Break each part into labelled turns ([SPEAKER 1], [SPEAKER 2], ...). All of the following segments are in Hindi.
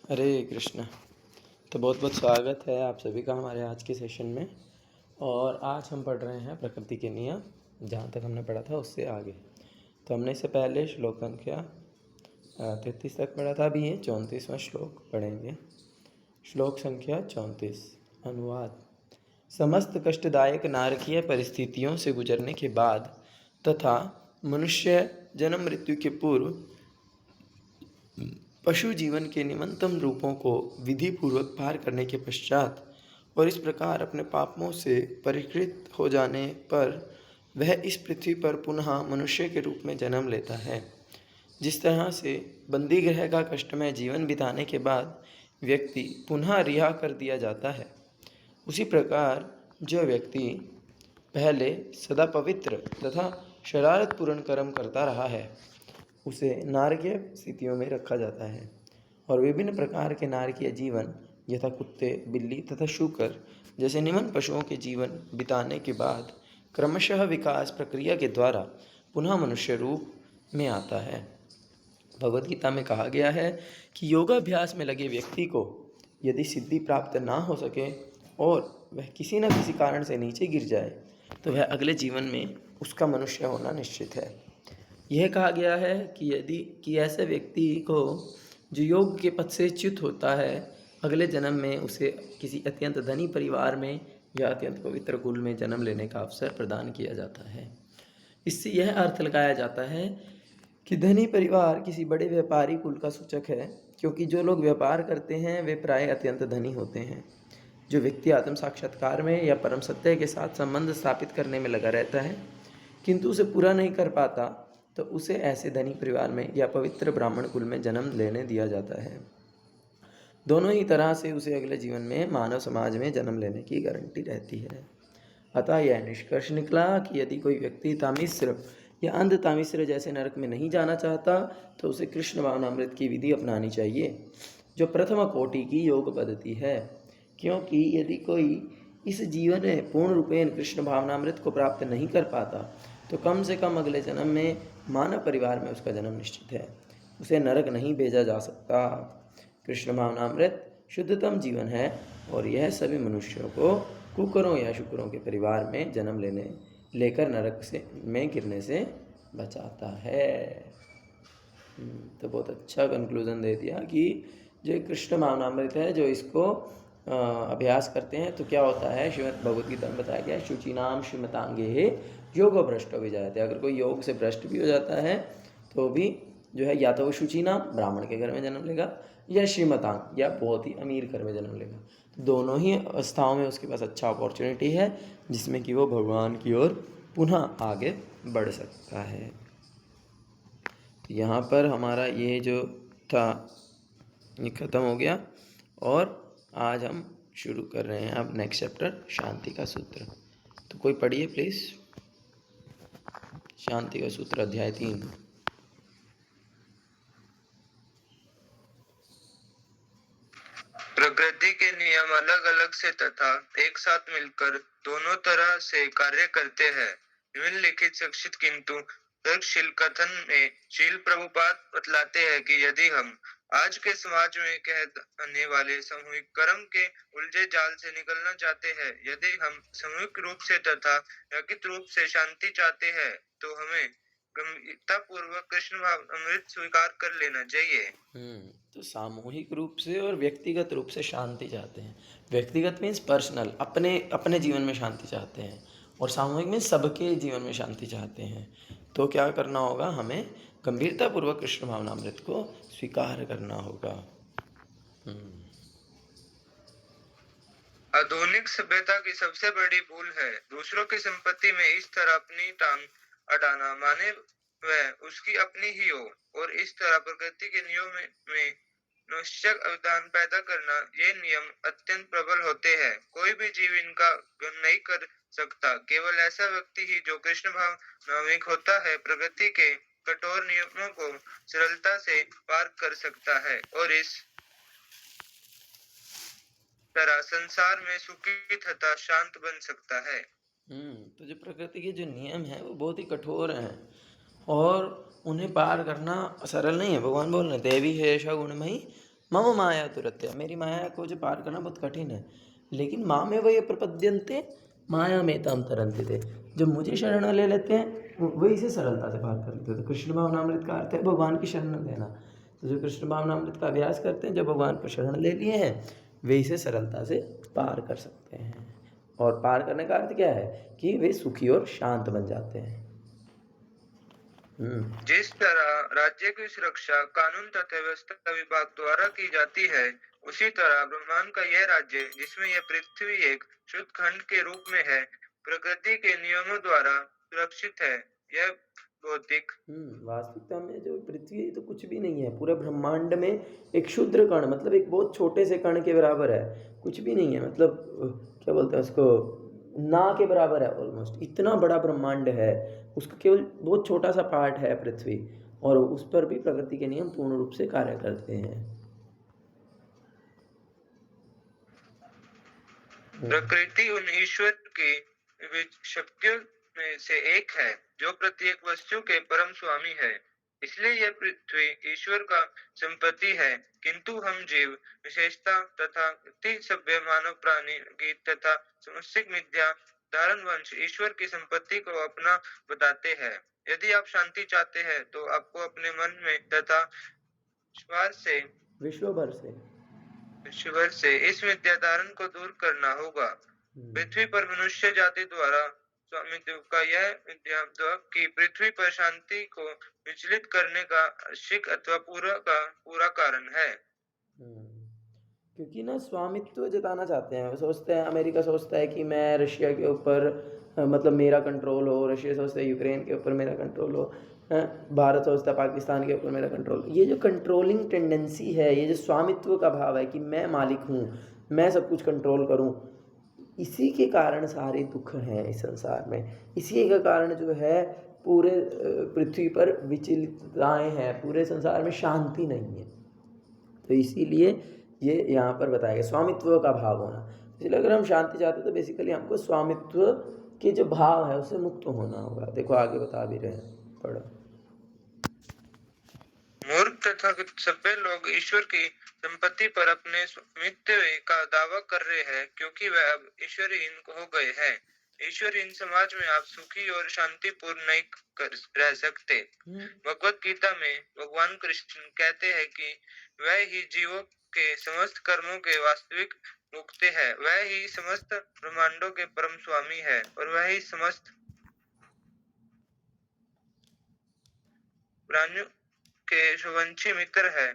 [SPEAKER 1] हरे कृष्ण। तो बहुत बहुत स्वागत है आप सभी का हमारे आज के सेशन में। और आज हम पढ़ रहे हैं प्रकृति के नियम। जहाँ तक हमने पढ़ा था उससे आगे। तो हमने इससे पहले श्लोक संख्या 33 तक पढ़ा था। अभी ये 34वां श्लोक पढ़ेंगे। श्लोक संख्या 34। अनुवाद। समस्त कष्टदायक नारकीय परिस्थितियों से गुजरने के बाद तथा मनुष्य जन्म मृत्यु के पूर्व पशु जीवन के निम्नतम रूपों को विधि पूर्वक पार करने के पश्चात और इस प्रकार अपने पापों से परिकृत हो जाने पर वह इस पृथ्वी पर पुनः मनुष्य के रूप में जन्म लेता है। जिस तरह से बंदी गृह का कष्टमय जीवन बिताने के बाद व्यक्ति पुनः रिहा कर दिया जाता है, उसी प्रकार जो व्यक्ति पहले सदा पवित्र तथा शरारतपूर्ण कर्म करता रहा है उसे नारकीय स्थितियों में रखा जाता है और विभिन्न प्रकार के नारकीय जीवन यथा कुत्ते, बिल्ली तथा शूकर जैसे निम्न पशुओं के जीवन बिताने के बाद क्रमशः विकास प्रक्रिया के द्वारा पुनः मनुष्य रूप में आता है। भगवद गीता में कहा गया है कि योगाभ्यास में लगे व्यक्ति को यदि सिद्धि प्राप्त ना हो सके और वह किसी न किसी कारण से नीचे गिर जाए तो वह अगले जीवन में उसका मनुष्य होना निश्चित है। यह कहा गया है कि ऐसे व्यक्ति को जो योग के पद से च्युत होता है, अगले जन्म में उसे किसी अत्यंत धनी परिवार में या अत्यंत पवित्र कुल में जन्म लेने का अवसर प्रदान किया जाता है। इससे यह अर्थ लगाया जाता है कि धनी परिवार किसी बड़े व्यापारी कुल का सूचक है, क्योंकि जो लोग व्यापार करते हैं वे प्राय अत्यंत धनी होते हैं। जो व्यक्ति आत्म साक्षात्कार में या परम सत्य के साथ संबंध स्थापित करने में लगा रहता है किंतु उसे पूरा नहीं कर पाता, तो उसे ऐसे धनी परिवार में या पवित्र ब्राह्मण कुल में जन्म लेने दिया जाता है। दोनों ही तरह से उसे अगले जीवन में मानव समाज में जन्म लेने की गारंटी रहती है। अतः यह निष्कर्ष निकला कि यदि कोई व्यक्ति तामिश्र या अंध तामिश्र जैसे नरक में नहीं जाना चाहता तो उसे कृष्ण भावनामृत की विधि अपनानी चाहिए, जो प्रथम कोटि की योग पद्धति है। क्योंकि यदि कोई इस जीवन में पूर्ण रूपेण कृष्ण भावनामृत को प्राप्त नहीं कर पाता तो कम से कम अगले जन्म में मानव परिवार में उसका जन्म निश्चित है, उसे नरक नहीं भेजा जा सकता। कृष्ण भावनामृत शुद्धतम जीवन है और यह सभी मनुष्यों को कुकरों या शुकरों के परिवार में जन्म लेकर नरक में गिरने से बचाता है। तो बहुत अच्छा कंक्लूजन दे दिया कि जो कृष्ण भावनामृत है, जो इसको अभ्यास करते हैं तो क्या होता है, श्रीमद् भगवद गीता में बताया गया है, शुचिनाम श्रीमतांगे योग भ्रष्ट हो जाते हैं। अगर कोई योग से भ्रष्ट भी हो जाता है तो भी जो है या तो वो शुचिनाम ब्राह्मण के घर में जन्म लेगा या श्रीमतांग या बहुत ही अमीर घर में जन्म लेगा। तो दोनों ही अवस्थाओं में उसके पास अच्छा अपॉर्चुनिटी है जिसमें कि वो भगवान की ओर पुनः आगे बढ़ सकता है। यहाँ पर हमारा ये जो था ये ख़त्म हो गया और आज हम शुरू कर रहे हैं अब नेक्स्ट चैप्टर, शांति का सूत्र। तो कोई पढ़िए प्लीज़, शांति का सूत्र अध्याय 3।
[SPEAKER 2] प्रकृति के नियम अलग अलग से तथा एक साथ मिलकर दोनों तरह से कार्य करते हैं। निम्नलिखित संक्षिप्त किंतु तर्कशील कथन में शील प्रभुपाद बतलाते हैं कि यदि हम आज के समाज में कहने वाले सामूहिक कर्म के उलझे जाल से निकलना चाहते हैं, यदि हम सामूहिक रूप से तथा व्यक्तिगत रूप से शांति चाहते हैं, तो हमें गंभीरतापूर्वक कृष्ण भाव अमृत स्वीकार कर लेना चाहिए।
[SPEAKER 1] तो सामूहिक रूप से और व्यक्तिगत रूप से शांति चाहते हैं। व्यक्तिगत मीन्स पर्सनल, अपने अपने जीवन में शांति चाहते हैं, और सामूहिक मीन्स सबके जीवन में शांति चाहते हैं। तो क्या करना होगा, हमें गंभीरतापूर्वक कृष्ण भावनामृत को स्वीकार करना होगा।
[SPEAKER 2] आधुनिक सभ्यता की सबसे बड़ी भूल है दूसरों की संपत्ति में इस तरह अपनी टांग अड़ाना, माने वह उसकी अपनी ही हो, और इस तरह प्रकृति के नियमों में निश्चय अवधान पैदा करना। ये नियम अत्यंत प्रबल होते हैं, कोई भी जीव इनका उल्लंघन नहीं कर सकता। केवल ऐसा व्यक्ति ही जो कृष्ण भाव नामिक होता है प्रकृति के कठोर नियमों को सरलता से पार कर सकता है और इस तरह संसार में सुखी तथा शांत बन सकता है।
[SPEAKER 1] तो जो प्रकृति के जो नियम हैं वो बहुत ही कठोर हैं और उन्हें पार करना सरल नहीं है। भगवान बोल रहे दैवी है ऐसा गुणमयी मम माया दुरत्य, मेरी माया को जो पार करना बहुत कठिन है। लेकिन माँ में वही प्रपद्यंते माया में तम तरंते थे, जब मुझे शरण ले लेते हैं वही से सरलता से पार कर लेते हैं। तो कृष्ण भावनामृत का अर्थ है भगवान की शरण लेना। तो जो कृष्ण भावनामृत का अभ्यास करते हैं, जब भगवान को शरण ले लिए हैं, वे इसे सरलता से पार कर सकते हैं। और पार करने का अर्थ क्या है कि वे सुखी और शांत बन जाते हैं।
[SPEAKER 2] जिस तरह राज्य की सुरक्षा कानून तथा व्यवस्था विभाग द्वारा की जाती है, उसी तरह ब्रह्मांड का यह राज्य, जिसमें यह पृथ्वी एक शुद्ध खंड के रूप में है, प्रकृति के नियमों द्वारा सुरक्षित है। यह भौतिक
[SPEAKER 1] वास्तविकता में जो पृथ्वी है तो कुछ भी नहीं है। पूरे ब्रह्मांड में एक क्षुद्र कण, मतलब एक बहुत छोटे से कण के बराबर है, कुछ भी नहीं है। मतलब क्या बोलते हैं उसको, ना के बराबर है ऑलमोस्ट। इतना बड़ा ब्रह्मांड है, उसका केवल बहुत छोटा सा पार्ट है पृथ्वी, और उस पर भी प्रकृति के नियम पूर्ण रूप से कार्य करते हैं।
[SPEAKER 2] प्रकृति उन ईश्वर की शक्तियों में से एक है जो प्रत्येक वस्तु के परम स्वामी है। इसलिए यह पृथ्वी ईश्वर का संपत्ति है, किंतु हम जीव विशेषता तथा अति सभ्य मानव प्राणी की तथा समस्तिक मिथ्या धारण वंश ईश्वर की संपत्ति को अपना बताते हैं। यदि आप शांति चाहते हैं तो आपको अपने मन में तथा विश्व से इस विद्या धारण को दूर करना होगा। पृथ्वी पर मनुष्य जाति द्वारा स्वामित्व का यह विद्या की पृथ्वी पर शांति को विचलित करने का आंशिक अथवा पूरा कारण है।
[SPEAKER 1] क्योंकि ना स्वामित्व जताना चाहते हैं। वो सोचते हैं, अमेरिका सोचता है कि मैं रशिया के ऊपर मतलब मेरा कंट्रोल हो, रशिया सोचता है यूक्रेन के ऊपर मेरा कंट्रोल हो, भारत सोचता है पाकिस्तान के ऊपर मेरा कंट्रोल। ये जो कंट्रोलिंग टेंडेंसी है, ये जो स्वामित्व का भाव है कि मैं मालिक हूँ, मैं सब कुछ कंट्रोल करूँ, इसी के कारण सारे दुख हैं इस संसार में। इसी का कारण जो है पूरे पृथ्वी पर विचलितताएँ हैं, पूरे संसार में शांति नहीं है। तो इसीलिए ये यहाँ पर बताया गया स्वामित्व का भाव होना। इसलिए अगर हम शांति चाहते तो बेसिकली हमको स्वामित्व के जो भाव है उससे मुक्त होना होगा। देखो आगे बता भी रहे हैं, पढ़ो।
[SPEAKER 2] मूर्ख तथा सभ्य लोग ईश्वर की संपत्ति पर अपने स्वामित्व का दावा कर रहे हैं, क्योंकि वह अब ईश्वरहीन हो गए हैं। ईश्वरहीन समाज में आप सुखी और शांतिपूर्ण नहीं रह सकते। भगवत गीता में भगवान कृष्ण कहते हैं कि वह ही जीवों के समस्त कर्मों के वास्तविक मुक्ति है, वह ही समस्त ब्रह्मांडों के परम स्वामी है, और वह ही समस्त प्राणियों के शुभवंशी मित्र है।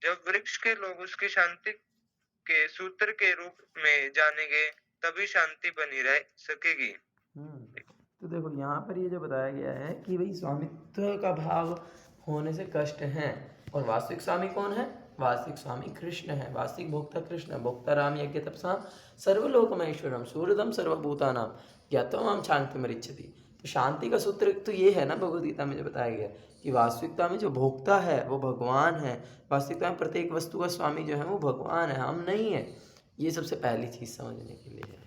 [SPEAKER 2] जब वृक्ष के लोग उसकी शांति के सूत्र के रूप में जानेंगे, तभी शांति बनी रह सकेगी।
[SPEAKER 1] तो देखो यहाँ पर ये जो बताया गया है कि भाई स्वामित्व का भाव होने से कष्ट हैं, और वास्तविक स्वामी कौन है? वास्तविक स्वामी कृष्ण है। वास्तविक भोक्ता कृष्ण, भोक्ता राम यज्ञ तपसा सर्वलोकमहेश्वरम सूर्यदम सर्वभूतानां ज्ञात्वा मां शान्तिमरिच्छति। तो शांति का सूत्र तो ये है ना भगवद गीता में जो बताया गया कि वास्तविकता में जो भोक्ता है वो भगवान है। वास्तविकता में प्रत्येक वस्तु का स्वामी जो है वो भगवान है, हम नहीं है। ये सबसे पहली चीज समझने के लिए है।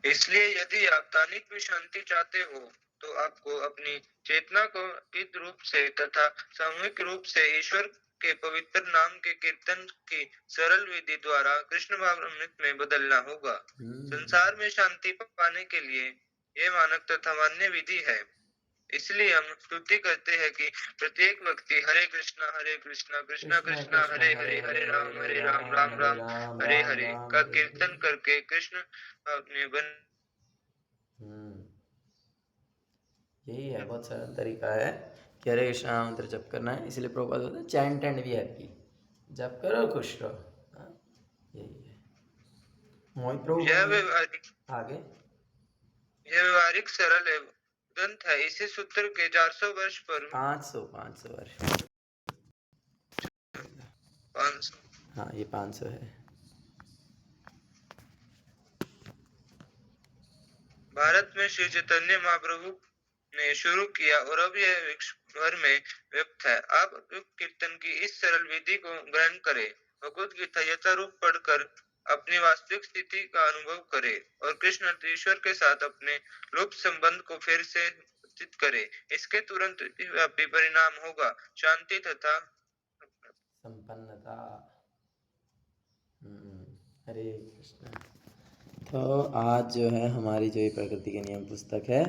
[SPEAKER 2] इसलिए यदि आप तानिक भी शांति चाहते हो, तो आपको अपनी चेतना को चित रूप से तथा सामूहिक रूप से ईश्वर के पवित्र नाम के कीर्तन की सरल विधि द्वारा कृष्ण भावनामृत में बदलना होगा। संसार में शांति पाने के लिए ये मानक तथा मान्य विधि है। इसलिए हम स्तुति करते हैं कि प्रत्येक व्यक्ति हरे कृष्णा कृष्णा कृष्णा हरे हरे, हरे राम राम राम हरे हरे का कीर्तन करके कृष्ण अपने बन।
[SPEAKER 1] यही है, बहुत सरल तरीका है कि हरे कृष्णा मंत्र जप करना है। इसलिए प्रभुपाद होता है चैंट एंड बी हैप्पी, जप करो खुश रहो। यही है मोहित प्रभु आगे।
[SPEAKER 2] यह व्यवहारिक सरल ग्रंथ है। इसी सूत्र के 400 वर्ष पर
[SPEAKER 1] 500 वर्ष
[SPEAKER 2] 500,
[SPEAKER 1] हाँ ये 500 है।
[SPEAKER 2] भारत में श्री चैतन्य महाप्रभु ने शुरू किया और अब यह विश्व भर में व्यक्त है। आप कीर्तन की इस सरल विधि को ग्रहण करें, भगवत गीता यथारूप पढ़कर अपनी वास्तविक स्थिति का अनुभव करें और कृष्ण ईश्वर के साथ अपने लुप्त संबंध को फिर से उपस्थित करे। इसके तुरंत व्यापी परिणाम होगा शांति तथा
[SPEAKER 1] संपन्नता। हरे कृष्ण। तो आज जो है हमारी जो ये प्रकृति के नियम पुस्तक है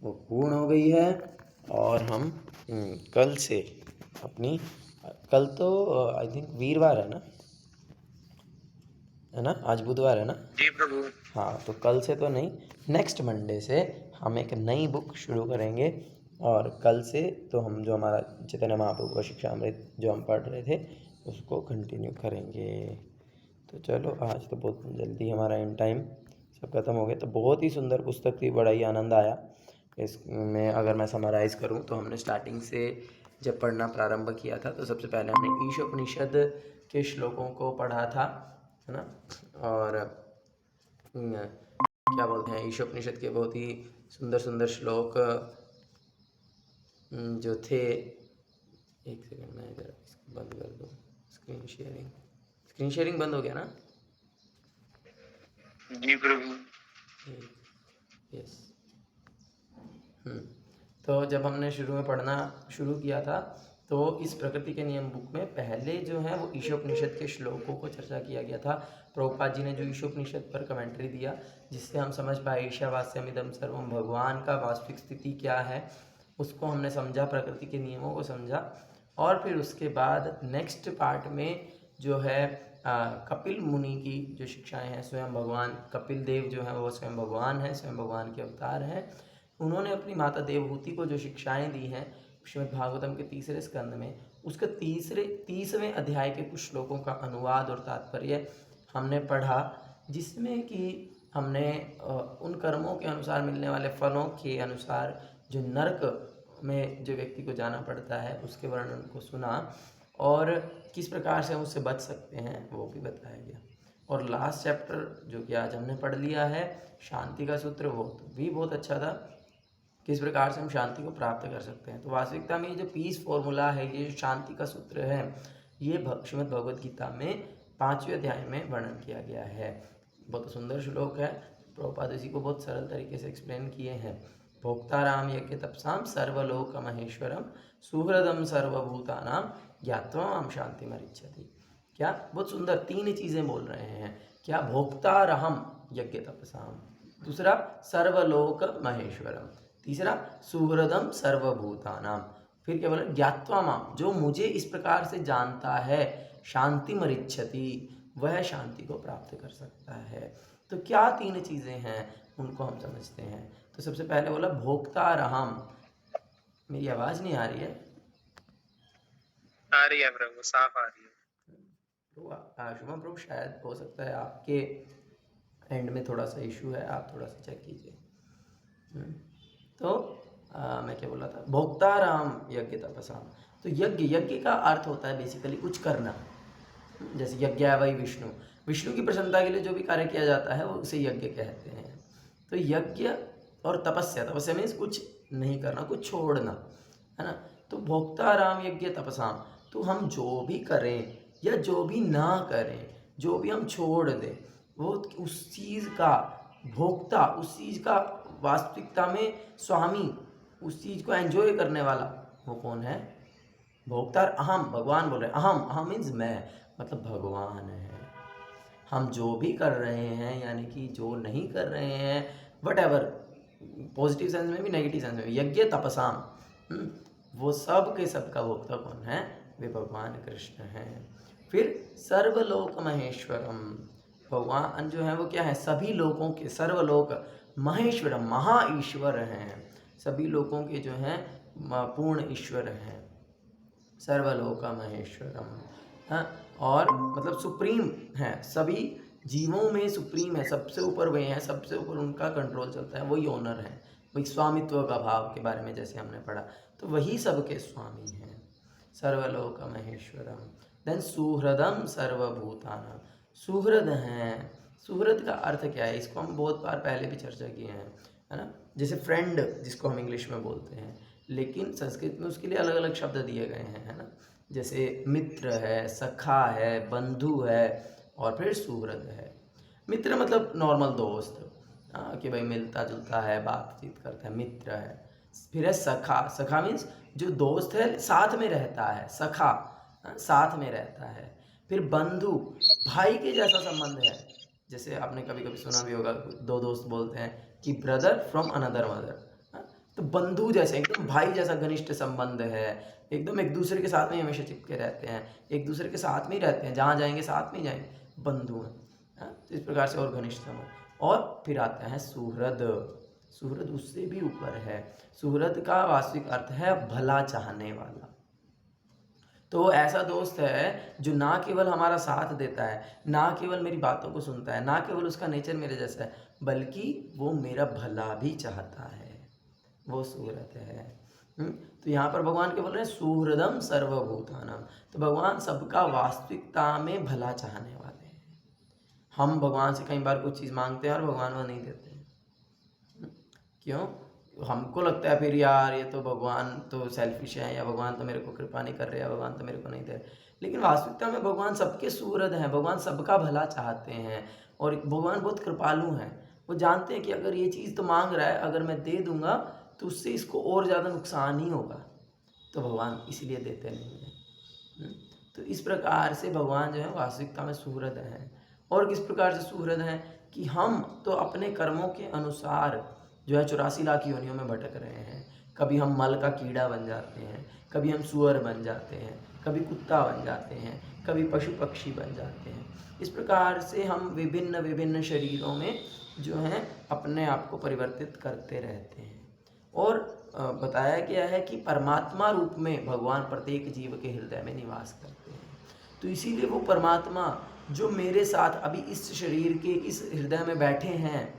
[SPEAKER 1] वो पूर्ण हो गई है, और हम कल से अपनी, कल तो आई थिंक वीरवार है ना, आज बुधवार है ना।
[SPEAKER 2] जी प्रभु।
[SPEAKER 1] हाँ, तो कल से तो नहीं, नेक्स्ट मंडे से हम एक नई बुक शुरू करेंगे, और कल से तो हम जो हमारा चैतन्य महाप्रभु का शिक्षामृत जो हम पढ़ रहे थे उसको कंटिन्यू करेंगे। तो चलो, आज तो बहुत जल्दी हमारा इन टाइम सब खत्म हो गया। तो बहुत ही सुंदर पुस्तक थी, बड़ा ही आनंद आया इसमें। अगर मैं समराइज़ करूँ तो हमने स्टार्टिंग से जब पढ़ना प्रारंभ किया था तो सबसे पहले हमने ईशोपनिषद के श्लोकों को पढ़ा था, है ना। और क्या बोलते हैं, ईशोपनिषद के बहुत ही सुंदर सुंदर श्लोक जो थे। एक सेकंड, मैं इधर इसको बंद कर दूँ। स्क्रीन शेयरिंग बंद हो गया ना।
[SPEAKER 2] जी प्रभु।
[SPEAKER 1] यस। तो जब हमने शुरू में पढ़ना शुरू किया था तो इस प्रकृति के नियम बुक में पहले जो है वो ईशोपनिषद के श्लोकों को चर्चा किया गया था। प्रभुपाद जी ने जो ईशोपनिषद पर कमेंट्री दिया, जिससे हम समझ पाए ईशावास्यमिदं सर्वम, भगवान का वास्तविक स्थिति क्या है, उसको हमने समझा, प्रकृति के नियमों को समझा। और फिर उसके बाद नेक्स्ट पार्ट में जो है कपिल मुनि की जो शिक्षाएं हैं, स्वयं भगवान कपिल देव जो हैं वो स्वयं भगवान हैं, स्वयं भगवान के अवतार हैं। उन्होंने अपनी माता देवहूति को जो शिक्षाएं दी हैं श्रीमद् भागवतम के 3रे स्कंद में, उसके 30वें अध्याय के कुछ श्लोकों का अनुवाद और तात्पर्य हमने पढ़ा, जिसमें कि हमने उन कर्मों के अनुसार मिलने वाले फलों के अनुसार जो नरक में जो व्यक्ति को जाना पड़ता है उसके वर्णन को सुना, और किस प्रकार से हम उससे बच सकते हैं वो भी बताया गया। और लास्ट चैप्टर जो कि आज हमने पढ़ लिया है, शांति का सूत्र, वो तो भी बहुत अच्छा था, किस प्रकार से हम शांति को प्राप्त कर सकते हैं। तो वास्तविकता में ये जो पीस फॉर्मूला है, ये जो शांति का सूत्र है, ये श्रीमद् भगवद गीता में 5वें अध्याय में वर्णन किया गया है। बहुत सुंदर श्लोक है, प्रभुपाद जी को बहुत सरल तरीके से एक्सप्लेन किए हैं। भोक्ताराम यज्ञ तपसाम सर्वलोक महेश्वरम सुहृदम सर्वभूतानाम ज्ञात्वा माम शांतिमरिच्छति। क्या बहुत सुंदर 3 चीज़ें बोल रहे हैं। क्या? भोक्तारहम यज्ञ तपसाम, दूसरा सर्वलोक महेश्वरम, तीसरा सुहृदम सर्वभूतानाम, फिर क्या बोला? ज्ञात्वा माम, जो मुझे इस प्रकार से जानता है, शांतिमरिच्छति, वह शांति को प्राप्त कर सकता है। तो क्या 3 चीज़ें हैं उनको हम समझते हैं। तो सबसे पहले बोला भोक्तारहम। मेरी आवाज़ नहीं आ रही है?
[SPEAKER 2] आ रही है प्रभु, साफ आ रही है।
[SPEAKER 1] शुभम प्रभु, शायद हो सकता है आपके एंड में थोड़ा सा इशू है, आप थोड़ा सा चेक कीजिए। तो मैं क्या बोला था, भोक्ताराम यज्ञ तपसाम। तो यज्ञ का अर्थ होता है बेसिकली कुछ करना, जैसे यज्ञ वही विष्णु, विष्णु की प्रसन्नता के लिए जो भी कार्य किया जाता है वो उसे यज्ञ कहते हैं। तो यज्ञ और तपस्या मीन्स कुछ नहीं करना, कुछ छोड़ना, है ना। तो भोक्ताराम यज्ञ तपसाम, तो हम जो भी करें या जो भी ना करें, जो भी हम छोड़ दें, वो उस चीज़ का भोक्ता, उस चीज़ का वास्तविकता में स्वामी, उस चीज़ को एंजॉय करने वाला वो कौन है? भोक्ता अहम, भगवान बोल रहे हैं। अहम मीन्स मैं, मतलब भगवान है। हम जो भी कर रहे हैं, यानी कि जो नहीं कर रहे हैं, वट एवर, पॉजिटिव सेंस में भी नेगेटिव सेंस में भी, यज्ञ तपसाम, वो सब के सब का भोक्ता कौन है? वे भगवान कृष्ण हैं। फिर सर्वलोक महेश्वरम, भगवान जो है वो क्या है? सभी लोगों के, सर्वलोक महेश्वरम, महा ईश्वर हैं, सभी लोगों के जो हैं पूर्ण ईश्वर हैं, सर्वलोक महेश्वरम। हाँ, और मतलब सुप्रीम है, सभी जीवों में सुप्रीम है, सबसे ऊपर वे हैं, सबसे ऊपर उनका कंट्रोल चलता है, वही ओनर है, वही स्वामित्व का भाव के बारे में जैसे हमने पढ़ा, तो वही सबके स्वामी हैं, सर्वलोक महेश्वरम। देन सुहृदम सर्वभूतानां, सुहृद हैं। सुहृद का अर्थ क्या है? इसको हम बहुत बार पहले भी चर्चा किए हैं, है ना। जैसे फ्रेंड जिसको हम इंग्लिश में बोलते हैं, लेकिन संस्कृत में उसके लिए अलग अलग शब्द दिए गए हैं, है ना। जैसे मित्र है, सखा है, बंधु है, और फिर सुहृद है। मित्र मतलब नॉर्मल दोस्त, कि भाई मिलता जुलता है, बातचीत करता है, मित्र है। फिर है सखा, सखा मीन्स जो दोस्त है साथ में रहता है, सखा साथ में रहता है। फिर बंधु, भाई के जैसा संबंध है। जैसे आपने कभी कभी सुना भी होगा, दो दोस्त बोलते हैं कि ब्रदर फ्रॉम अनदर मदर, तो बंधु जैसे एकदम भाई जैसा घनिष्ठ संबंध है, एकदम एक दूसरे के साथ में हमेशा चिपके रहते हैं, एक दूसरे के साथ में ही रहते हैं, जहाँ जाएंगे साथ में ही जाएंगे, बंधु हैं। तो इस प्रकार से और घनिष्ठ संबंध। और फिर आता है सुहृद, सुहृद उससे भी ऊपर है। सुहृद का वास्तविक अर्थ है भला चाहने वाला। तो वो ऐसा दोस्त है जो ना केवल हमारा साथ देता है, ना केवल मेरी बातों को सुनता है, ना केवल उसका नेचर मेरे जैसा है, बल्कि वो मेरा भला भी चाहता है, वो सुहृद है। तो यहाँ पर भगवान क्या बोल रहे हैं, सुहृदम सर्वभूतानाम। तो भगवान सबका वास्तविकता में भला चाहने वाले हैं। हम भगवान से कई बार कुछ चीज़ मांगते हैं और भगवान वो नहीं देते हैं। क्यों? हमको लगता है फिर यार ये तो भगवान तो सेल्फिश है, या भगवान तो मेरे को कृपा नहीं कर रहे, या भगवान तो मेरे को नहीं दे रहे। लेकिन वास्तविकता में भगवान सबके सुहृद हैं, भगवान सबका भला चाहते हैं, और भगवान बहुत कृपालु हैं। वो जानते हैं कि अगर ये चीज़ तो मांग रहा है, अगर मैं दे दूंगा तो उससे इसको और ज़्यादा नुकसान ही होगा, तो भगवान इसलिए देते नहीं हैं। तो इस प्रकार से भगवान जो है वास्तविकता में सुहृद हैं। और किस प्रकार से सुहृद हैं कि हम तो अपने कर्मों के अनुसार जो है 84 लाख योनियों में भटक रहे हैं। कभी हम मल का कीड़ा बन जाते हैं, कभी हम सुअर बन जाते हैं, कभी कुत्ता बन जाते हैं, कभी पशु पक्षी बन जाते हैं। इस प्रकार से हम विभिन्न विभिन्न शरीरों में जो हैं अपने आप को परिवर्तित करते रहते हैं। और बताया गया है कि परमात्मा रूप में भगवान प्रत्येक जीव के हृदय में निवास करते हैं। तो इसीलिए वो परमात्मा जो मेरे साथ अभी इस शरीर के इस हृदय में बैठे हैं,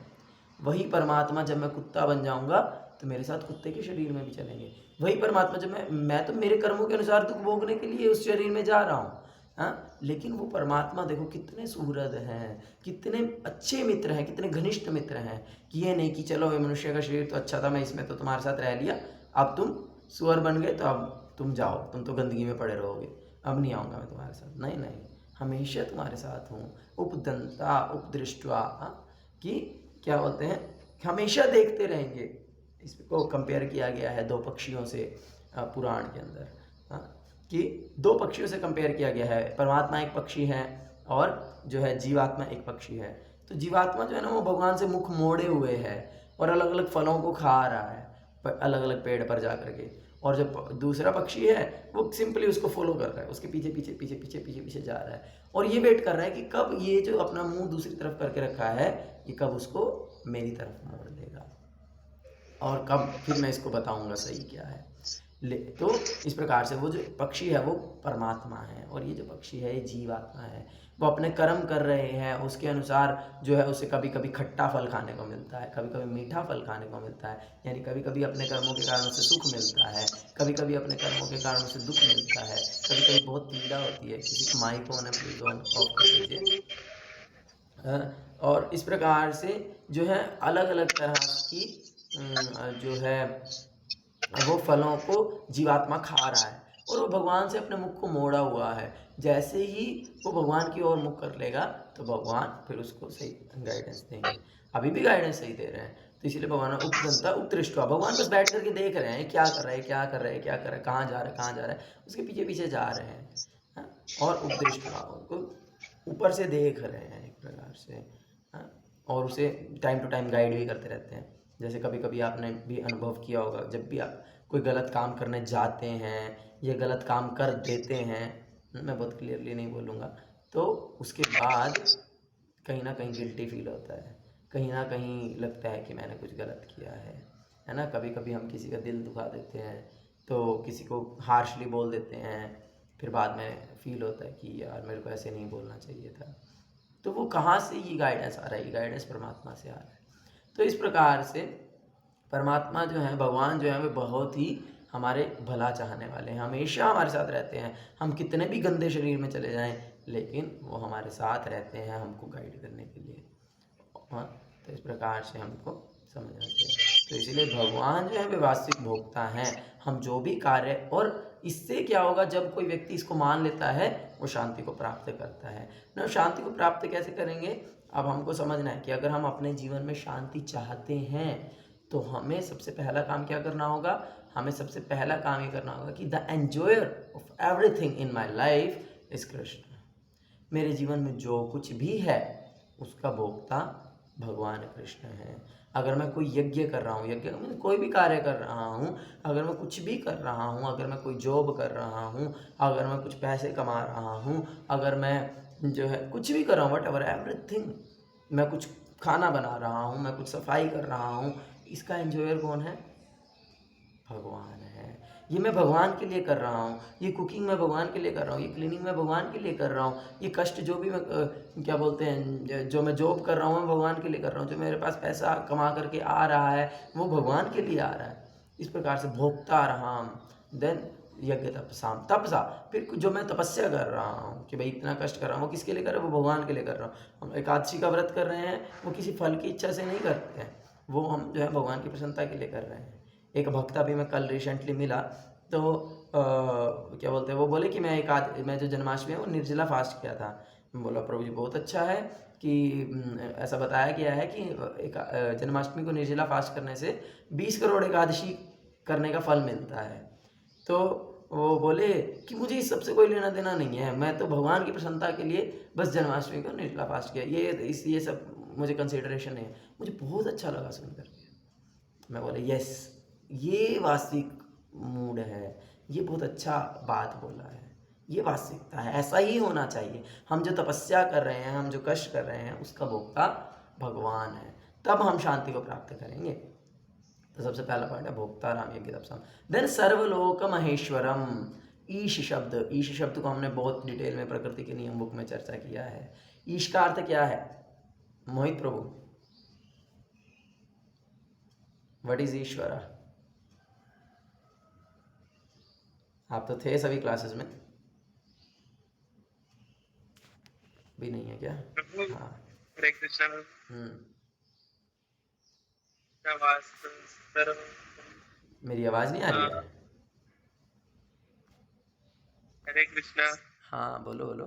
[SPEAKER 1] वही परमात्मा जब मैं कुत्ता बन जाऊंगा तो मेरे साथ कुत्ते के शरीर में भी चलेंगे। वही परमात्मा जब मैं तो मेरे कर्मों के अनुसार दुख भोगने के लिए उस शरीर में जा रहा हूँ, हाँ, लेकिन वो परमात्मा देखो कितने सुहृद हैं, कितने अच्छे मित्र हैं, कितने घनिष्ठ मित्र हैं। कि ये नहीं कि चलो ये मनुष्य का शरीर तो अच्छा था, मैं इसमें तो तुम्हारे साथ रह लिया, अब तुम सुअर बन गए तो अब तुम जाओ, तुम तो गंदगी में पड़े रहोगे, अब नहीं आऊँगा मैं तुम्हारे साथ। नहीं नहीं, हमेशा तुम्हारे साथ हूँ। उपदंता उपदृष्टवा, कि क्या बोलते हैं, हमेशा देखते रहेंगे। इसको कंपेयर किया गया है दो पक्षियों से पुराण के अंदर, कि दो पक्षियों से कंपेयर किया गया है। परमात्मा एक पक्षी है और जो है जीवात्मा एक पक्षी है। तो जीवात्मा जो है ना वो भगवान से मुख मोड़े हुए है और अलग अलग फलों को खा रहा है अलग अलग पेड़ पर जा करके, और जो दूसरा पक्षी है वो सिंपली उसको फॉलो कर रहा है, उसके पीछे पीछे पीछे पीछे पीछे पीछे जा रहा है, और ये वेट कर रहा है कि कब ये जो अपना मुंह दूसरी तरफ करके रखा है ये कब उसको मेरी तरफ मोड़ देगा, और कब फिर मैं इसको बताऊंगा सही क्या है। तो इस प्रकार से वो जो पक्षी है वो परमात्मा है, और ये जो पक्षी है ये जीवात्मा है। वो अपने कर्म कर रहे हैं, उसके अनुसार जो है उसे कभी कभी खट्टा फल खाने को मिलता है, कभी कभी मीठा फल खाने को मिलता है, यानी कभी कभी अपने कर्मों के कारण उसे सुख मिलता है, कभी कभी अपने कर्मों के कारण उसे दुख मिलता है, कभी कभी बहुत पीड़ा होती है। किसी माइक को प्लीज ऑन ऑफ कर दीजिए। और इस प्रकार से जो है अलग अलग तरह की जो है वो फलों को जीवात्मा खा रहा है, और वो भगवान से अपने मुख को मोड़ा हुआ है। जैसे ही वो भगवान की ओर मुख कर लेगा तो भगवान फिर उसको सही गाइडेंस देंगे। अभी भी गाइडेंस सही दे रहे हैं, तो इसीलिए भगवान उपदंता उपदृष्टवा, भगवान बस बैठ करके देख रहे हैं क्या कर रहे हैं, क्या कर रहे हैं, क्या कर रहे हैं, कहाँ जा रहे हैं, कहाँ जा रहे हैं, उसके पीछे पीछे जा रहे हैं। और उपदृष्टवा, उनको ऊपर से देख रहे हैं एक प्रकार से, और उसे टाइम टू टाइम गाइड भी करते रहते हैं। जैसे कभी कभी आपने भी अनुभव किया होगा, जब भी आप कोई गलत काम करने जाते हैं या गलत काम कर देते हैं, मैं बहुत क्लियरली नहीं बोलूँगा, तो उसके बाद कहीं ना कहीं गिल्टी फील होता है, कहीं ना कहीं लगता है कि मैंने कुछ गलत किया है ना। कभी कभी हम किसी का दिल दुखा देते हैं, तो किसी को हार्शली बोल देते हैं, फिर बाद में फील होता है कि यार मेरे को ऐसे नहीं बोलना चाहिए था। तो वो कहाँ से ये गाइडेंस आ रहा है? ये गाइडेंस परमात्मा से आ रहा है। तो इस प्रकार से परमात्मा जो है, भगवान जो है, वे बहुत ही हमारे भला चाहने वाले हैं, हमेशा हमारे साथ रहते हैं। हम कितने भी गंदे शरीर में चले जाएं, लेकिन वो हमारे साथ रहते हैं हमको गाइड करने के लिए। तो इस प्रकार से हमको समझना चाहिए। तो इसीलिए भगवान जो है वे वास्तविक भोक्ता हैं। हम जो भी कार्य, और इससे क्या होगा, जब कोई व्यक्ति इसको मान लेता है वो शांति को प्राप्त करता है ना। शांति को प्राप्त कैसे करेंगे? अब हमको समझना है कि अगर हम अपने जीवन में शांति चाहते हैं तो हमें सबसे पहला काम क्या करना होगा? हमें सबसे पहला काम ये करना होगा कि the enjoyer of everything in my life is Krishna. मेरे जीवन में जो कुछ भी है उसका भोक्ता भगवान कृष्ण है। अगर मैं कोई यज्ञ कर रहा हूँ, यज्ञ मैं कोई भी कार्य कर रहा हूँ, अगर मैं कुछ भी कर रहा हूँ, अगर मैं कोई जॉब कर रहा हूँ, अगर मैं कुछ पैसे कमा रहा हूँ, अगर मैं जो है कुछ भी कर रहा हूँ, वट एवर एवरीथिंग, मैं कुछ खाना बना रहा हूँ, मैं कुछ सफाई कर रहा हूँ, इसका एंजॉयर कौन है? भगवान है। ये मैं भगवान के लिए कर रहा हूँ, ये कुकिंग मैं भगवान के लिए कर रहा हूँ, ये क्लीनिंग मैं भगवान के लिए कर रहा हूँ, ये कष्ट जो भी मैं क्या बोलते हैं, जो मैं जॉब कर रहा हूँ मैं भगवान के लिए कर रहा हूँ, जो मेरे पास पैसा कमा करके आ रहा है वो भगवान के लिए आ रहा है। इस प्रकार से भोक्ता रहाम, देन यज्ञ तपसाम, तपसा, फिर जो मैं तपस्या कर रहा हूँ कि भाई इतना कष्ट कर रहा हूँ, वो किसके लिए कर रहा हूँ? वो भगवान के लिए कर रहा हूँ। हम एकादशी का व्रत कर रहे हैं, वो किसी फल की इच्छा से नहीं करते हैं, वो हम जो है भगवान की प्रसन्नता के लिए कर रहे हैं। एक भक्त अभी मैं कल रिसेंटली मिला, तो क्या बोलते हैं, वो बोले कि मैं जो जन्माष्टमी है वो निर्जला फास्ट किया था। मैं बोला प्रभु जी बहुत अच्छा है कि ऐसा बताया गया है कि जन्माष्टमी को निर्जला फास्ट करने से 20 करोड़ एकादशी करने का फल मिलता है। तो वो बोले कि मुझे इस सबसे कोई लेना देना नहीं है, मैं तो भगवान की प्रसन्नता के लिए बस जन्माष्टमी को निर्जला फास्ट किया, ये सब मुझे कंसिडरेशन है। मुझे बहुत अच्छा लगा सुनकर। मैं बोला यस, ये वास्तविक मूड है, ये बहुत अच्छा बात बोला है, ये वास्तविकता है, ऐसा ही होना चाहिए। हम जो तपस्या कर रहे हैं, हम जो कष्ट कर रहे हैं, उसका भोक्ता भगवान है, तब हम शांति को प्राप्त करेंगे। तो सबसे पहला पॉइंट है भोक्ता राम यज्ञ तपसाम। देन सर्वलोक महेश्वरम, ईश शब्द को हमने बहुत डिटेल में प्रकृति के नियम बुक में चर्चा किया है। ईश का अर्थ क्या है मोहित प्रभु? व्हाट इज ईश्वर? आप तो थे सभी क्लासेस में, भी नहीं है क्या? हाँ।
[SPEAKER 2] हरे कृष्णा।
[SPEAKER 1] मेरी आवाज नहीं आ रही है?
[SPEAKER 2] हरे कृष्णा।
[SPEAKER 1] हाँ बोलो बोलो।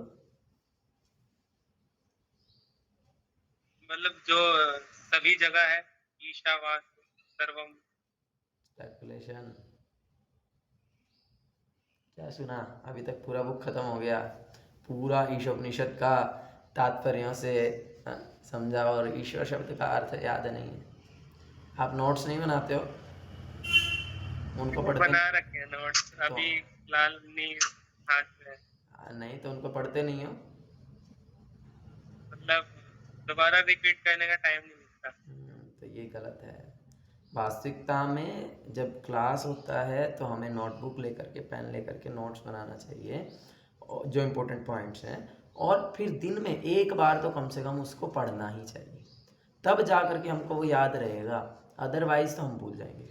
[SPEAKER 2] मतलब जो सभी जगह है, ईशावास सर्वम।
[SPEAKER 1] स्पेकुलेशन क्या सुना अभी तक? पूरा बुक खत्म हो गया, पूरा ईशोपनिषद का तात्पर्यों से समझा, और ईश्वर शब्द का अर्थ याद नहीं है। आप नोट्स नहीं बनाते हो? उनको पढ़ते
[SPEAKER 2] बना रखे हैं नोट्स, अभी लाल नहीं हाथ में।
[SPEAKER 1] नहीं तो उनको पढ़ते नहीं हो?
[SPEAKER 2] मतलब दोबारा रिपीट करने का टाइम नहीं मिलता।
[SPEAKER 1] तो ये गलत है। वास्तविकता में जब क्लास होता है तो हमें नोटबुक लेकर के, पेन लेकर के नोट्स बनाना चाहिए जो इम्पोर्टेंट पॉइंट्स हैं, और फिर दिन में एक बार तो कम से कम उसको पढ़ना ही चाहिए, तब जा कर के हमको वो याद रहेगा, अदरवाइज तो हम भूल जाएंगे।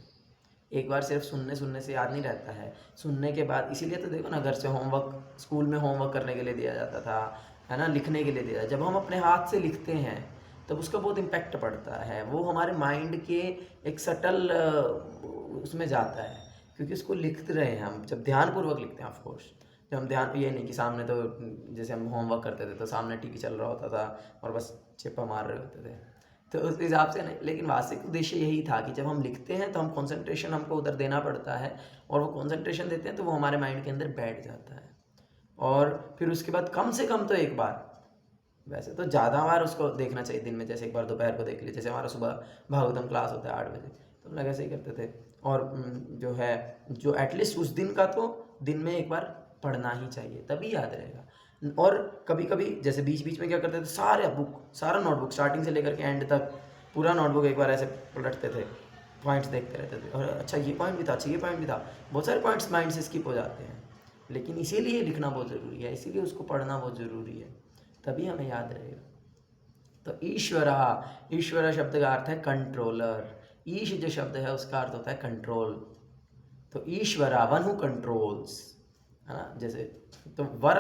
[SPEAKER 1] एक बार सिर्फ सुनने से याद नहीं रहता है, सुनने के बाद, इसीलिए तो देखो ना, घर से होमवर्क, स्कूल में होमवर्क करने के लिए दिया जाता था, है ना, लिखने के लिए दिया। जब हम अपने हाथ से लिखते हैं तब उसका बहुत इम्पैक्ट पड़ता है, वो हमारे माइंड के एक सटल उसमें जाता है, क्योंकि उसको लिख रहे हैं हम, जब ध्यानपूर्वक लिखते हैं। ऑफकोर्स जब हम ध्यान, ये नहीं कि सामने, तो जैसे हम होमवर्क करते थे तो सामने टीवी चल रहा होता था और बस चिप्पा मार रहे होते थे, तो उस हिसाब से नहीं। लेकिन वास्तविक उद्देश्य यही था कि जब हम लिखते हैं तो हम कंसंट्रेशन हमको उधर देना पड़ता है, और वो कंसंट्रेशन देते हैं तो वो हमारे माइंड के अंदर बैठ जाता है, और फिर उसके बाद कम से कम तो एक बार, वैसे तो ज़्यादा बार उसको देखना चाहिए दिन में, जैसे एक बार दोपहर को देख लिया, जैसे हमारा सुबह भागवतम क्लास होता है 8 बजे, तो हम लोग ऐसे ही करते थे। और जो है, जो एटलीस्ट उस दिन का तो दिन में एक बार पढ़ना ही चाहिए, तभी याद रहेगा। और कभी कभी जैसे बीच बीच में क्या करते थे, सारा नोटबुक स्टार्टिंग से लेकर के एंड तक पूरा नोटबुक एक बार ऐसे पलटते थे, पॉइंट्स देखते रहते थे, और अच्छा ये पॉइंट भी था, अच्छा ये पॉइंट भी था, बहुत सारे पॉइंट्स माइंड से स्किप हो जाते हैं। लेकिन इसीलिए लिखना बहुत ज़रूरी है, इसीलिए उसको पढ़ना बहुत ज़रूरी है, तभी हमें याद रहेगा। तो ईश्वर शब्द का अर्थ है कंट्रोलर। ईश जो शब्द है उसका अर्थ होता है कंट्रोल। तो ईश्वरा, वन हु कंट्रोल्स, है ना। जैसे तो वर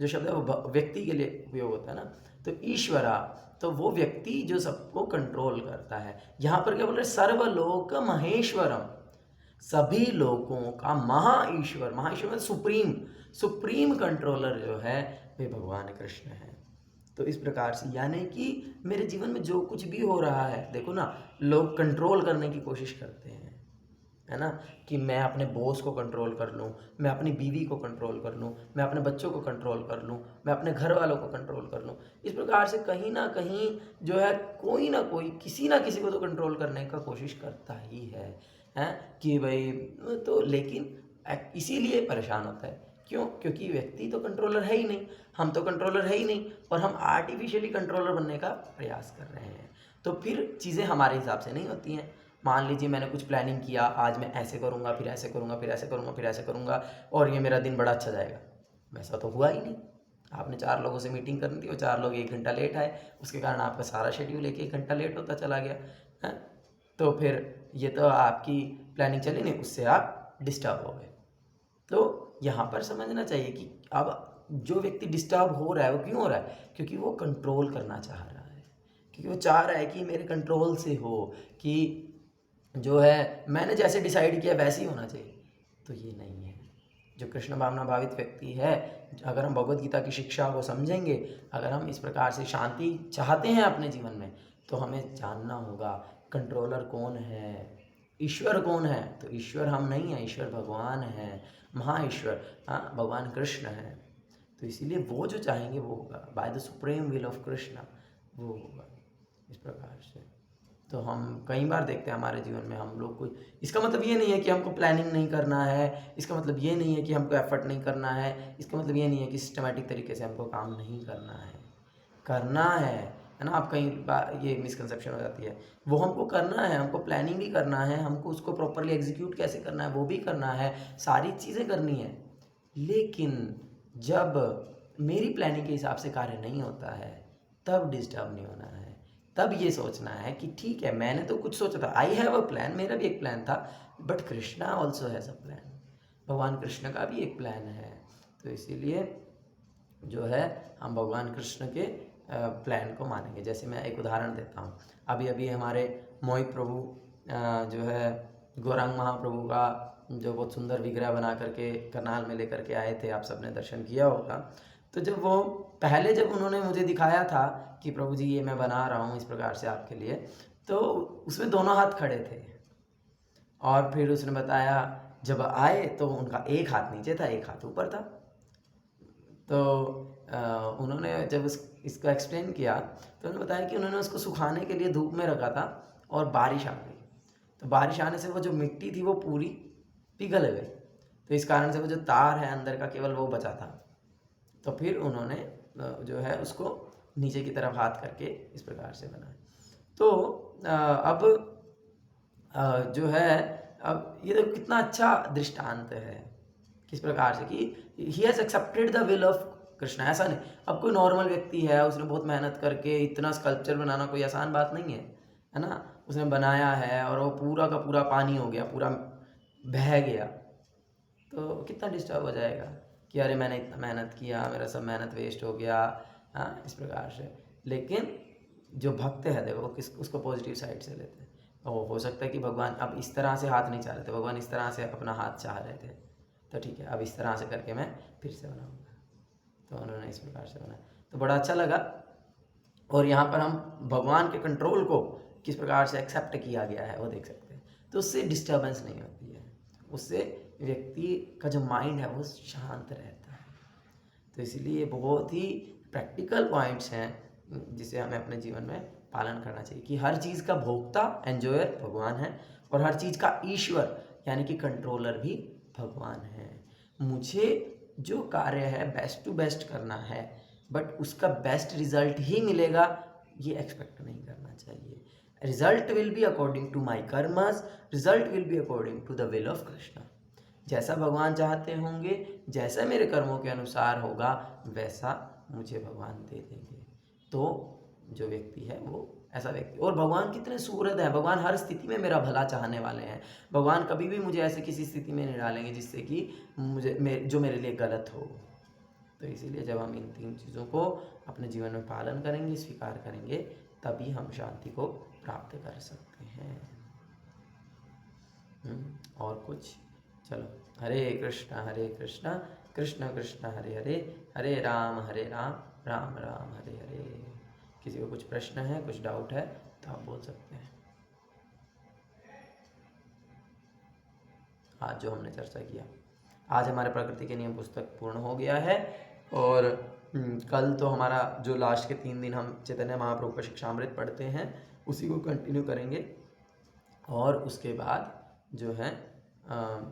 [SPEAKER 1] जो शब्द है वो व्यक्ति के लिए उपयोग होता है ना, तो ईश्वरा तो वो व्यक्ति जो सबको कंट्रोल करता है। यहाँ पर क्या बोल रहे, सर्वलोक महेश्वरम, सभी लोगों का महाईश्वर में सुप्रीम कंट्रोलर जो है वे भगवान कृष्ण है। तो इस प्रकार से यानी कि मेरे जीवन में जो कुछ भी हो रहा है, देखो ना, लोग कंट्रोल करने की कोशिश करते हैं, है ना, कि मैं अपने बॉस को कंट्रोल कर लूँ, मैं अपनी बीवी को कंट्रोल कर लूँ, मैं अपने बच्चों को कंट्रोल कर लूँ, मैं अपने घर वालों को कंट्रोल कर लूँ। इस प्रकार से कहीं ना कहीं जो है कोई ना कोई किसी ना किसी को तो कंट्रोल करने का कोशिश करता ही है कि भाई, तो लेकिन इसीलिए परेशान होता है। क्यों? क्योंकि व्यक्ति तो कंट्रोलर है ही नहीं, हम तो कंट्रोलर है ही नहीं, और हम आर्टिफिशियली कंट्रोलर बनने का प्रयास कर रहे हैं। तो फिर चीज़ें हमारे हिसाब से नहीं होती हैं। मान लीजिए मैंने कुछ प्लानिंग किया, आज मैं ऐसे करूँगा, फिर ऐसे करूँगा, फिर ऐसे करूँगा, फिर ऐसे करूँगा, और ये मेरा दिन बड़ा अच्छा जाएगा। वैसा तो हुआ ही नहीं। आपने 4 लोगों से मीटिंग करनी थी, वो 4 लोग 1 घंटा लेट आए, उसके कारण आपका सारा शेड्यूल 1-1 घंटा लेट होता चला गया, हैं? तो फिर ये तो आपकी प्लानिंग चली नहीं, उससे आप डिस्टर्ब हो गए। तो यहाँ पर समझना चाहिए कि अब जो व्यक्ति डिस्टर्ब हो रहा है वो क्यों हो रहा है? क्योंकि वो कंट्रोल करना चाह रहा है, क्योंकि वो चाह रहा है कि मेरे कंट्रोल से हो, कि जो है मैंने जैसे डिसाइड किया वैसे ही होना चाहिए। तो ये नहीं है। जो कृष्ण भावना भावित व्यक्ति है, अगर हम भगवत गीता की शिक्षा को समझेंगे, अगर हम इस प्रकार से शांति चाहते हैं अपने जीवन में, तो हमें जानना होगा कंट्रोलर कौन है, ईश्वर कौन है। तो ईश्वर हम नहीं हैं, ईश्वर भगवान है, महाईश्वर, हाँ, भगवान कृष्ण है। तो इसीलिए वो जो चाहेंगे वो होगा, by the supreme will of Krishna वो होगा। इस प्रकार से तो हम कई बार देखते हैं हमारे जीवन में, हम लोग कोई, इसका मतलब ये नहीं है कि हमको प्लानिंग नहीं करना है, इसका मतलब ये नहीं है कि हमको एफर्ट नहीं करना है, इसका मतलब ये नहीं है कि सिस्टमेटिक तरीके से हमको काम नहीं करना है, करना है ना। आप कई बार ये मिसकंसेप्शन हो जाती है, वो हमको करना है, हमको प्लानिंग भी करना है, हमको उसको प्रॉपरली एग्जीक्यूट कैसे करना है वो भी करना है, सारी चीज़ें करनी है। लेकिन जब मेरी प्लानिंग के हिसाब से कार्य नहीं होता है, तब डिस्टर्ब नहीं होना है। तब ये सोचना है कि ठीक है, मैंने तो कुछ सोचा था, आई हैव अ प्लान, मेरा भी एक प्लान था, but Krishna also has a plan, भगवान कृष्ण का भी एक प्लान है। तो इसीलिए जो है हम भगवान कृष्ण के प्लान को मानेंगे। जैसे मैं एक उदाहरण देता हूँ, अभी अभी हमारे मोहित प्रभु जो है गौरांग महाप्रभु का जो बहुत सुंदर विग्रह बना करके करनाल में लेकर के आए थे, आप सबने दर्शन किया होगा। तो जब वो पहले जब उन्होंने मुझे दिखाया था कि प्रभु जी ये मैं बना रहा हूँ इस प्रकार से आपके लिए, तो उसमें दोनों हाथ खड़े थे, और फिर उसने बताया जब आए तो उनका एक हाथ नीचे था, एक हाथ ऊपर था। तो उन्होंने जब इसका एक्सप्लेन किया तो उन्होंने बताया कि उन्होंने उसको सुखाने के लिए धूप में रखा था, और बारिश आ गई। तो बारिश आने से वो जो मिट्टी थी वो पूरी पिघल गई, तो इस कारण से वो जो तार है अंदर का केवल वो बचा था। तो फिर उन्होंने जो है उसको नीचे की तरफ हाथ करके इस प्रकार से बनाया। तो अब जो है, अब ये तो कितना अच्छा दृष्टांत है किस प्रकार से कि he has accepted the will of Krishna. ऐसा नहीं, अब कोई नॉर्मल व्यक्ति है, उसने बहुत मेहनत करके इतना स्कल्पचर बनाना कोई आसान बात नहीं है ना, उसने बनाया है और वो पूरा का पूरा पानी हो गया, पूरा बह गया, तो कितना डिस्टर्ब हो जाएगा कि अरे मैंने इतना मेहनत किया, मेरा सब मेहनत वेस्ट हो गया, हाँ, इस प्रकार से। लेकिन जो भक्त है देखो उसको पॉजिटिव साइड से लेते हैं, और हो सकता है कि भगवान अब इस तरह से हाथ नहीं चाह रहे थे, भगवान इस तरह से अपना हाथ चाह रहे थे, तो ठीक है अब इस तरह से करके मैं फिर से बनाऊंगा। तो उन्होंने इस प्रकार से बनाया, तो बड़ा अच्छा लगा। और यहाँ पर हम भगवान के कंट्रोल को किस प्रकार से एक्सेप्ट किया गया है वो देख सकते हैं। तो उससे डिस्टर्बेंस नहीं होती है, उससे व्यक्ति का जो माइंड है वो शांत रहता है। तो इसीलिए बहुत ही प्रैक्टिकल पॉइंट्स हैं जिसे हमें अपने जीवन में पालन करना चाहिए कि हर चीज़ का भोक्ता एंजॉयर भगवान है, और हर चीज़ का ईश्वर यानी कि कंट्रोलर भी भगवान है। मुझे जो कार्य है बेस्ट टू बेस्ट करना है, बट उसका बेस्ट रिजल्ट ही मिलेगा ये एक्सपेक्ट नहीं करना चाहिए। Result will be according to my karmas, result will be according to the will of Krishna. जैसा भगवान चाहते होंगे, जैसा मेरे कर्मों के अनुसार होगा, वैसा मुझे भगवान दे देंगे। तो जो व्यक्ति है वो ऐसा व्यक्ति, और भगवान कितने सूरत हैं, भगवान हर स्थिति में मेरा भला चाहने वाले हैं। भगवान कभी भी मुझे ऐसे किसी स्थिति में नहीं डालेंगे जिससे कि जो मेरे लिए गलत हो। तो इसीलिए जब हम इन 3 चीज़ों को अपने जीवन में पालन करेंगे, स्वीकार करेंगे, तभी हम शांति को प्राप्त कर सकते हैं। और कुछ, चलो, हरे कृष्णा कृष्ण कृष्ण हरे हरे, हरे राम राम राम हरे हरे। किसी को कुछ प्रश्न है, कुछ डाउट है तो आप बोल सकते हैं। आज जो हमने चर्चा किया, आज हमारे प्रकृति के नियम पुस्तक पूर्ण हो गया है। और कल तो हमारा जो लास्ट के 3 दिन हम चैतन्य महाप्रभु का शिक्षामृत पढ़ते हैं उसी को कंटिन्यू करेंगे। और उसके बाद जो है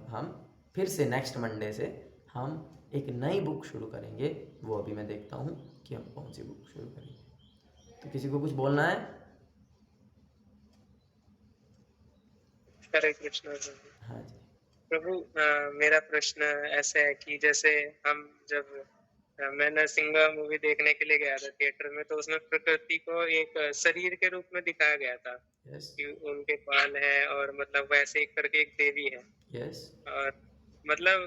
[SPEAKER 1] हम फिर से नेक्स्ट मंडे से हम एक नई बुक शुरू करेंगे। वो अभी मैं देखता हूँ कि हम कौन सी बुक शुरू करेंगे। तो किसी को कुछ बोलना है?
[SPEAKER 2] हरे कृष्ण।
[SPEAKER 1] हाँ जी
[SPEAKER 2] प्रभु, मेरा प्रश्न ऐसा है कि जैसे हम जब मैं नरसिंहा मूवी देखने के लिए गया था थिएटर में, तो उसमें प्रकृति को एक शरीर के रूप में दिखाया गया था
[SPEAKER 1] यस
[SPEAKER 2] कि उनके बाल है और मतलब वैसे ही करके एक देवी है।
[SPEAKER 1] यस
[SPEAKER 2] और मतलब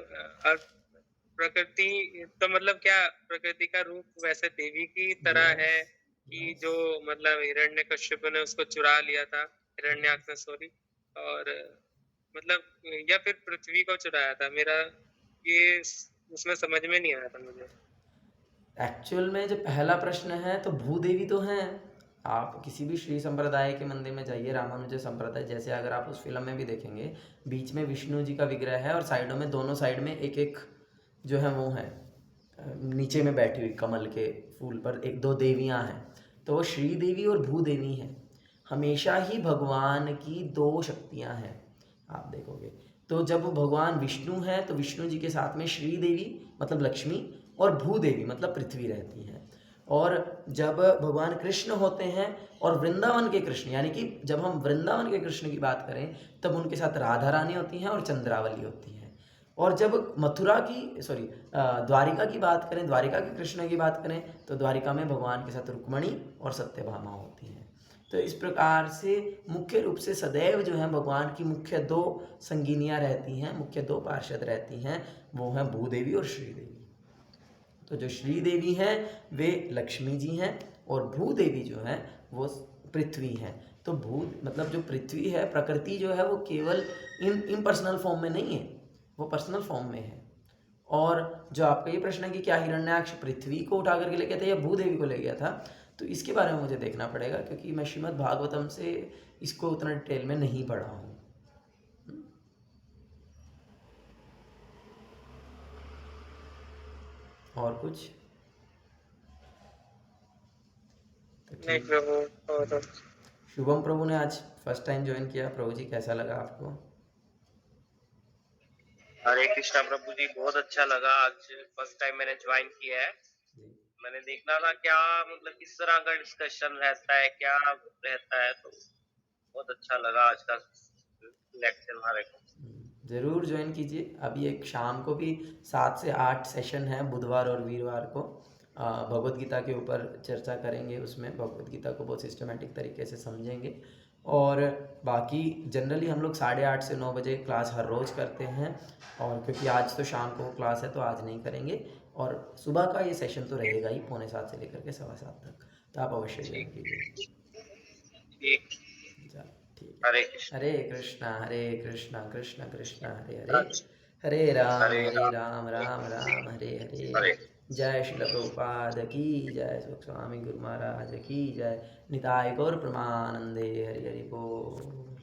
[SPEAKER 2] अब प्रकृति तो मतलब क्या प्रकृति का रूप वैसे देवी की तरह
[SPEAKER 1] यस
[SPEAKER 2] है कि जो मतलब हिरण्यकश्यप ने उसको चुरा लिया था, हिरण्याक्ष ने, सॉरी, और मतलब या फिर पृथ्वी को चुराया था? मेरा ये उसमें समझ में नहीं आया था मुझे।
[SPEAKER 1] एक्चुअल में जो पहला प्रश्न है तो भूदेवी तो हैं। आप किसी भी श्री संप्रदाय के मंदिर में जाइए, रामानुज संप्रदाय, जैसे अगर आप उस फिल्म में भी देखेंगे, बीच में विष्णु जी का विग्रह है और साइडों में, दोनों साइड में एक एक जो है वो है नीचे में बैठी हुई कमल के फूल पर एक दो देवियां हैं। तो वो श्री देवी और भूदेवी हैं। हमेशा ही भगवान की दो शक्तियां हैं, आप देखोगे। तो जब भगवान विष्णु है तो विष्णु जी के साथ में श्री देवी मतलब लक्ष्मी और भूदेवी मतलब पृथ्वी रहती है। और जब भगवान कृष्ण होते हैं और वृंदावन के कृष्ण, यानी कि जब हम वृंदावन के कृष्ण की बात करें तब उनके साथ राधा रानी होती हैं और चंद्रावली होती है। और जब मथुरा की द्वारिका की बात करें, द्वारिका के कृष्ण की बात करें, तो द्वारिका में भगवान के साथ रुक्मणी और सत्यभामा होती हैं। तो इस प्रकार से मुख्य रूप से सदैव जो है भगवान की मुख्य दो संगिनियाँ रहती हैं, मुख्य दो पार्षद रहती हैं, वो हैं भूदेवी और श्रीदेवी। तो जो श्रीदेवी हैं वे लक्ष्मी जी हैं और भूदेवी जो हैं वो पृथ्वी हैं। तो भू मतलब जो पृथ्वी है, प्रकृति जो है वो केवल इम्पर्सनल फॉर्म में नहीं है, वो पर्सनल फॉर्म में है। और जो आपका ये प्रश्न है कि क्या हिरण्याक्ष पृथ्वी को उठा करके ले गया था या भूदेवी को ले गया था, तो इसके बारे में मुझे देखना पड़ेगा, क्योंकि मैं श्रीमद् भागवतम से इसको उतना डिटेल में नहीं पढ़ा हूँ। और कुछ?
[SPEAKER 2] नहीं प्रभु।
[SPEAKER 1] शुभम प्रभु ने आज फर्स्ट टाइम ज्वाइन किया। प्रभु जी कैसा लगा आपको?
[SPEAKER 3] हरे कृष्णा प्रभु जी, बहुत अच्छा लगा। आज फर्स्ट टाइम मैंने ज्वाइन किया है। मैंने देखना था क्या मतलब किस तरह का डिस्कशन रहता है, क्या रहता है, तो बहुत अच्छा लगा आज का लेक्चर हमारे को।
[SPEAKER 1] ज़रूर ज्वाइन कीजिए। अभी एक शाम को भी 7 से 8 सेशन है, बुधवार और वीरवार को भगवत गीता के ऊपर चर्चा करेंगे। उसमें भगवत गीता को बहुत सिस्टमेटिक तरीके से समझेंगे। और बाकी जनरली हम लोग 8:30 से 9 बजे क्लास हर रोज़ करते हैं। और क्योंकि आज तो शाम को क्लास है तो आज नहीं करेंगे। और सुबह का ये सेशन तो रहेगा ही 6:45 से लेकर के 7:15 तक, तो आप अवश्य ज्वाइन कीजिए।
[SPEAKER 3] ठीक,
[SPEAKER 1] ठीक
[SPEAKER 3] हरे
[SPEAKER 1] है।
[SPEAKER 3] कृष्ण।
[SPEAKER 1] हरे कृष्णा कृष्ण कृष्ण हरे हरे, हरे राम राम राम हरे हरे।
[SPEAKER 3] हरे
[SPEAKER 1] जय श्रील प्रभुपाद की जय, स्वामी गुरु महाराज की जय। निताय गौर प्रमानंदे, हरि हरि बोल।